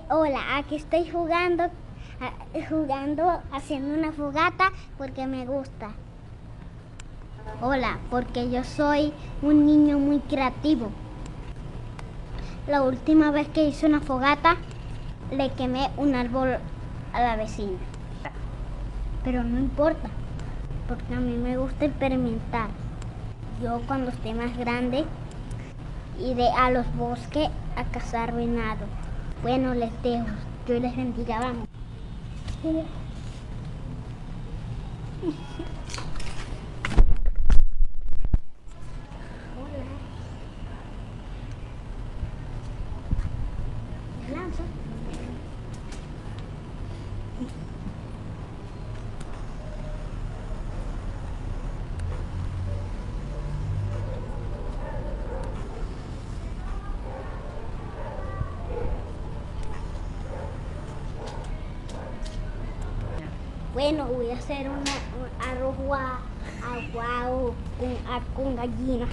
Hola, aquí estoy jugando, haciendo una fogata porque me gusta. Hola, porque yo soy un niño muy creativo. La última vez que hice una fogata, le quemé un árbol a la vecina. Pero no importa, porque a mí me gusta experimentar. Yo cuando esté más grande, iré a los bosques a cazar venado. Bueno, les dejo. Yo les bendiga, vamos. Lanza. Bueno, voy a hacer un arroz aguado con gallina.